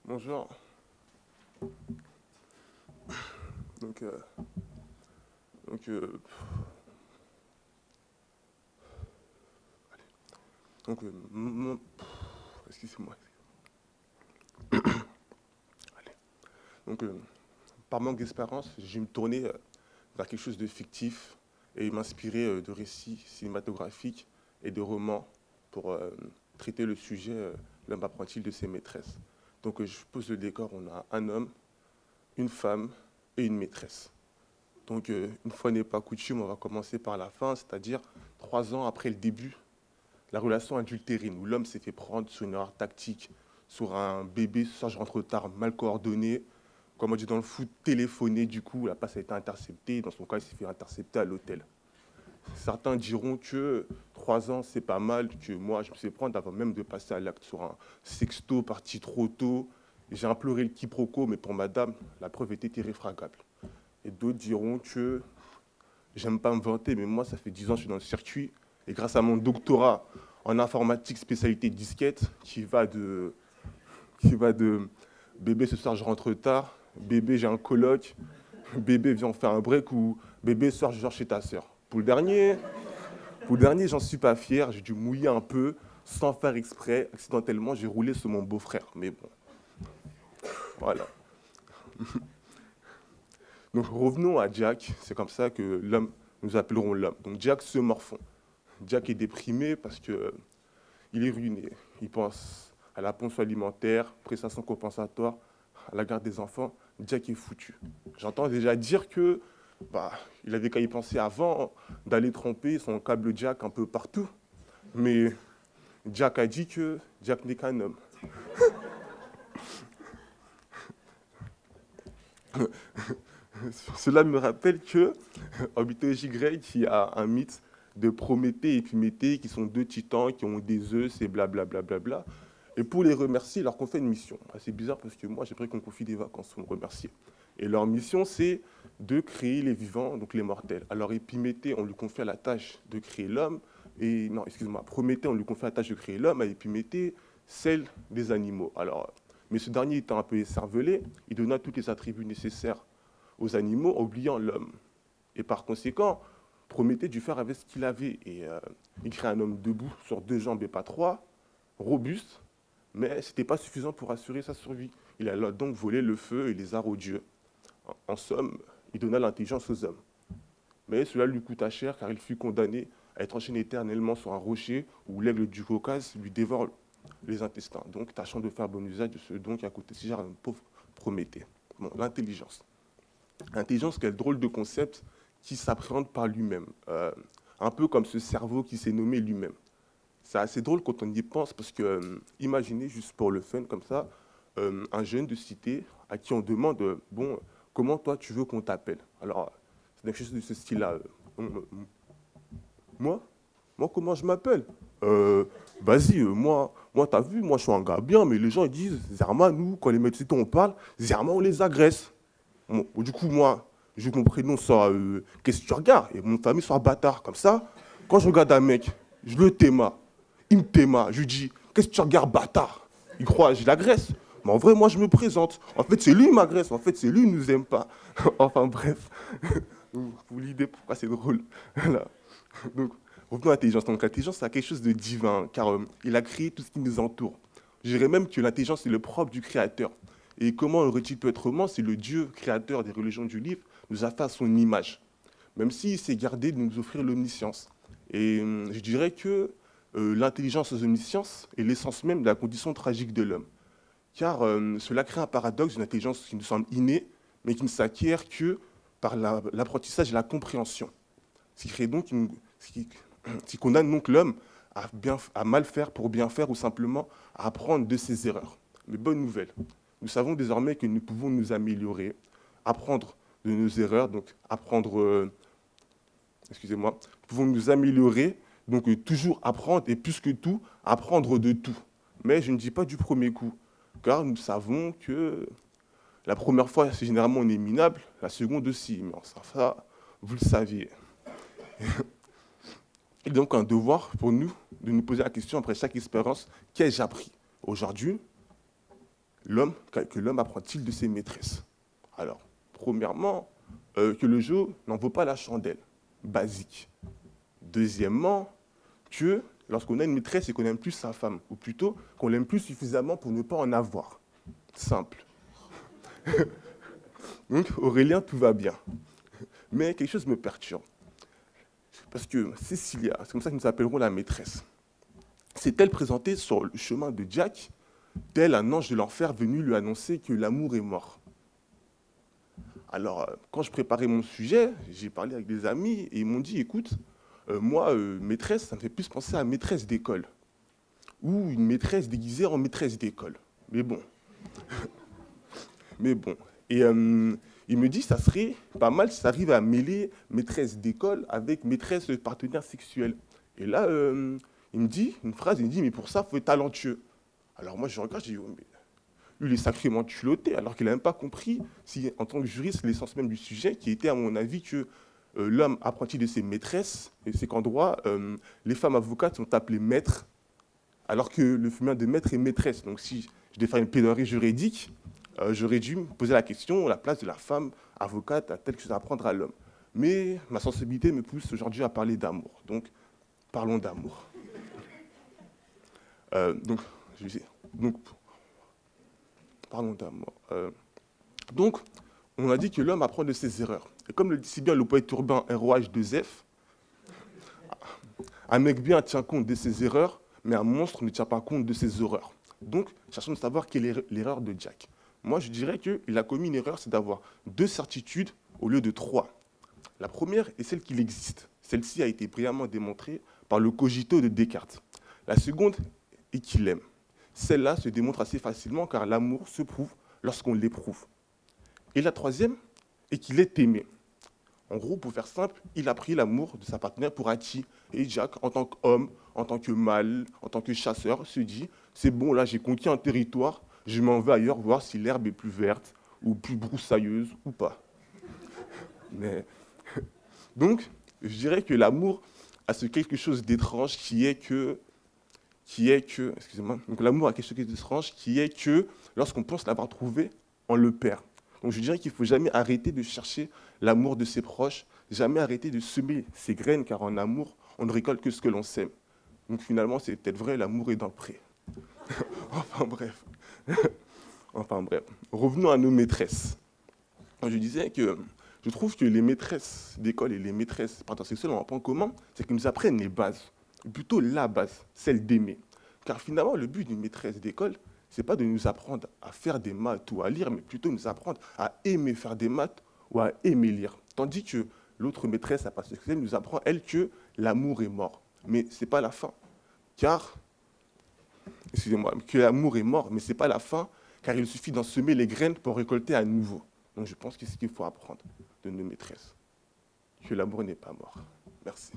Bonjour. Donc, euh, donc, euh, donc, excusez-moi. Allez. Donc, par manque d'espérance, j'ai me tourner vers quelque chose de fictif et m'inspirer de récits cinématographiques et de romans pour traiter le sujet l'homme apprenti de ses maîtresses. Donc, je pose le décor. On a un homme, une femme et une maîtresse. Donc, une fois n'est pas coutume, on va commencer par la fin, c'est-à-dire 3 ans après le début, la relation adultérine, où l'homme s'est fait prendre sur une erreur tactique, sur un bébé, ça je rentre tard, mal coordonné, comme on dit dans le foot, téléphoné, du coup, la passe a été interceptée, dans son cas, il s'est fait intercepter à l'hôtel. Certains diront que 3 ans, c'est pas mal, que moi, je me suis fait prendre avant même de passer à l'acte sur un sexto parti trop tôt. J'ai imploré le quiproquo, mais pour madame, la preuve était irréfragable. Et d'autres diront que j'aime pas me vanter, mais moi, ça fait 10 ans que je suis dans le circuit. Et grâce à mon doctorat en informatique, spécialité disquette, qui va de bébé, ce soir, je rentre tard, bébé, j'ai un coloc, bébé, viens, on fait un break, ou bébé, ce soir, je sors chez ta sœur. Pour le dernier, j'en suis pas fier, j'ai dû mouiller un peu, sans faire exprès. Accidentellement, j'ai roulé sur mon beau-frère. Mais bon, voilà. Donc revenons à Jack, c'est comme ça que l'homme, nous appellerons l'homme. Donc Jack se morfond. Jack est déprimé parce que il est ruiné. Il pense à la pension alimentaire, prestations compensatoires, à la garde des enfants. Jack est foutu. J'entends déjà dire que il avait qu'à y penser avant d'aller tromper son câble Jack un peu partout. Mais Jack a dit que Jack n'est qu'un homme. Cela me rappelle que en mythologie grecque, il y a un mythe de Prométhée et Épiméthée qui sont deux titans qui ont des œufs, c'est blablabla. Bla, bla, bla. Et pour les remercier, ils leur confient une mission. C'est bizarre parce que moi, j'aimerais qu'on confie des vacances pour me remercier. Et leur mission, c'est de créer les vivants, donc les mortels. Alors Épiméthée, on lui confie la tâche de créer l'homme. Et non, excuse-moi, Prométhée, on lui confie la tâche de créer l'homme, à Épiméthée, celle des animaux. Alors, mais ce dernier étant un peu écervelé, il donna tous les attributs nécessaires aux animaux, oubliant l'homme. Et par conséquent, Prométhée dut faire avec ce qu'il avait. Et il crée un homme debout sur 2 jambes et pas 3, robuste, mais ce n'était pas suffisant pour assurer sa survie. Il a donc volé le feu et les arts aux dieux. En somme, il donna l'intelligence aux hommes. Mais cela lui coûta cher car il fut condamné à être enchaîné éternellement sur un rocher où l'aigle du Caucase lui dévore les intestins. Donc, tâchant de faire bon usage de ce don qui a coûté si cher à un pauvre Prométhée. Bon, l'intelligence. L'intelligence, quel drôle de concept qui s'appréhende par lui-même. Un peu comme ce cerveau qui s'est nommé lui-même. C'est assez drôle quand on y pense parce que, imaginez juste pour le fun comme ça, un jeune de cité à qui on demande, bon, comment toi tu veux qu'on t'appelle? Alors, c'est quelque chose de ce style-là. Moi? Moi, comment je m'appelle? Vas-y, moi t'as vu, moi je suis un gars bien, mais les gens ils disent, Zerma, nous, quand les mecs de cité on parle, Zerma on les agresse. Bon, du coup, moi, je veux que mon prénom soit qu'est-ce que tu regardes? Et mon famille soit bâtard. Comme ça, quand je regarde un mec, je le téma. Il me téma. Je lui dis, qu'est-ce que tu regardes, bâtard? Il croit, je l'agresse. Mais en vrai, moi, je me présente. En fait, c'est lui qui m'agresse. En fait, c'est lui qui nous aime pas. Enfin, bref. Vous l'idée pourquoi c'est drôle. Voilà. Donc, revenons à l'intelligence. Donc, l'intelligence, c'est quelque chose de divin, car il a créé tout ce qui nous entoure. Je dirais même que l'intelligence est le propre du Créateur. Et comment aurait-il pu être autrement si le Dieu créateur des religions du livre nous a fait à son image, même s'il s'est gardé de nous offrir l'omniscience. Et je dirais que l'intelligence aux omnisciences est l'essence même de la condition tragique de l'homme. Car cela crée un paradoxe d'une intelligence qui nous semble innée, mais qui ne s'acquiert que par l'apprentissage et la compréhension. Ce qui crée donc ce qui condamne donc l'homme à mal faire pour bien faire ou simplement à apprendre de ses erreurs. Mais bonne nouvelle, nous savons désormais que nous pouvons nous améliorer, apprendre de nos erreurs, donc apprendre, excusez-moi, nous pouvons nous améliorer, donc toujours apprendre et plus que tout, apprendre de tout. Mais je ne dis pas du premier coup, car nous savons que la première fois, c'est généralement on est minable, la seconde aussi, mais ça, vous le saviez. Il est donc un devoir pour nous de nous poser la question après chaque expérience, qu'ai-je appris aujourd'hui? que l'homme apprend-il de ses maîtresses? Alors, premièrement, que le jeu n'en vaut pas la chandelle, basique. Deuxièmement, que lorsqu'on a une maîtresse et qu'on aime plus sa femme, ou plutôt qu'on l'aime plus suffisamment pour ne pas en avoir. Simple. Donc, Aurélien, tout va bien. Mais quelque chose me perturbe. Parce que Cécilia, c'est comme ça que nous appellerons la maîtresse, s'est-elle présentée sur le chemin de Jack, tel un ange de l'enfer venu lui annoncer que l'amour est mort? Alors, quand je préparais mon sujet, j'ai parlé avec des amis et ils m'ont dit, écoute, moi, maîtresse, ça me fait plus penser à maîtresse d'école. Ou une maîtresse déguisée en maîtresse d'école. Mais bon. Mais bon. Et il me dit, ça serait pas mal si ça arrive à mêler maîtresse d'école avec maîtresse partenaire sexuel. Et là, il me dit une phrase, il me dit, mais pour ça, il faut être talentueux. Alors moi, je regarde, je dis, oh, mais lui, il est sacrément culotté, alors qu'il n'a même pas compris, si, en tant que juriste, l'essence même du sujet, qui était, à mon avis, que l'homme apprenti de ses maîtresses, et c'est qu'en droit, les femmes avocates sont appelées maîtres, alors que le féminin de maître est maîtresse. Donc si je devais faire une plaidoirie juridique, j'aurais dû me poser la question, la place de la femme avocate a telle chose à apprendre à l'homme. Mais ma sensibilité me pousse aujourd'hui à parler d'amour. Donc, parlons d'amour. Parlons d'amour. Donc, on a dit que l'homme apprend de ses erreurs. Et comme le dit si bien le poète urbain ROH2F, un mec bien tient compte de ses erreurs, mais un monstre ne tient pas compte de ses horreurs. Donc, cherchons de savoir quelle est l'erreur de Jack. Moi, je dirais qu'il a commis une erreur, c'est d'avoir 2 certitudes au lieu de 3. La première est celle qu'il existe. Celle-ci a été brillamment démontrée par le cogito de Descartes. La seconde est qu'il aime. Celle-là se démontre assez facilement car l'amour se prouve lorsqu'on l'éprouve. Et la troisième est qu'il est aimé. En gros, pour faire simple, il a pris l'amour de sa partenaire pour acquis. Et Jack, en tant qu'homme, en tant que mâle, en tant que chasseur, se dit, c'est bon, là j'ai conquis un territoire, je m'en vais ailleurs voir si l'herbe est plus verte, ou plus broussailleuse, ou pas. Mais... Donc, je dirais que l'amour a ce quelque chose d'étrange qui est que, excusez-moi, donc l'amour a quelque chose d'étrange qui est que, lorsqu'on pense l'avoir trouvé, on le perd. Donc je dirais qu'il ne faut jamais arrêter de chercher l'amour de ses proches, jamais arrêter de semer ses graines, car en amour, on ne récolte que ce que l'on sème. Donc finalement, c'est peut-être vrai, l'amour est dans le pré. Enfin bref. Revenons à nos maîtresses. Je disais que je trouve que les maîtresses d'école et les maîtresses partenaires sexuels ont un point commun, c'est qu'ils nous apprennent les bases, plutôt la base, celle d'aimer. Car finalement, le but d'une maîtresse d'école, ce n'est pas de nous apprendre à faire des maths ou à lire, mais plutôt de nous apprendre à aimer faire des maths ou à aimer lire. Tandis que l'autre maîtresse à partir sexuelle nous apprend, elle, que l'amour est mort. Mais ce n'est pas la fin. Car, excusez-moi, que l'amour est mort, mais ce n'est pas la fin, car il suffit d'en semer les graines pour récolter à nouveau. Donc je pense que c'est ce qu'il faut apprendre de nos maîtresses. Que l'amour n'est pas mort. Merci.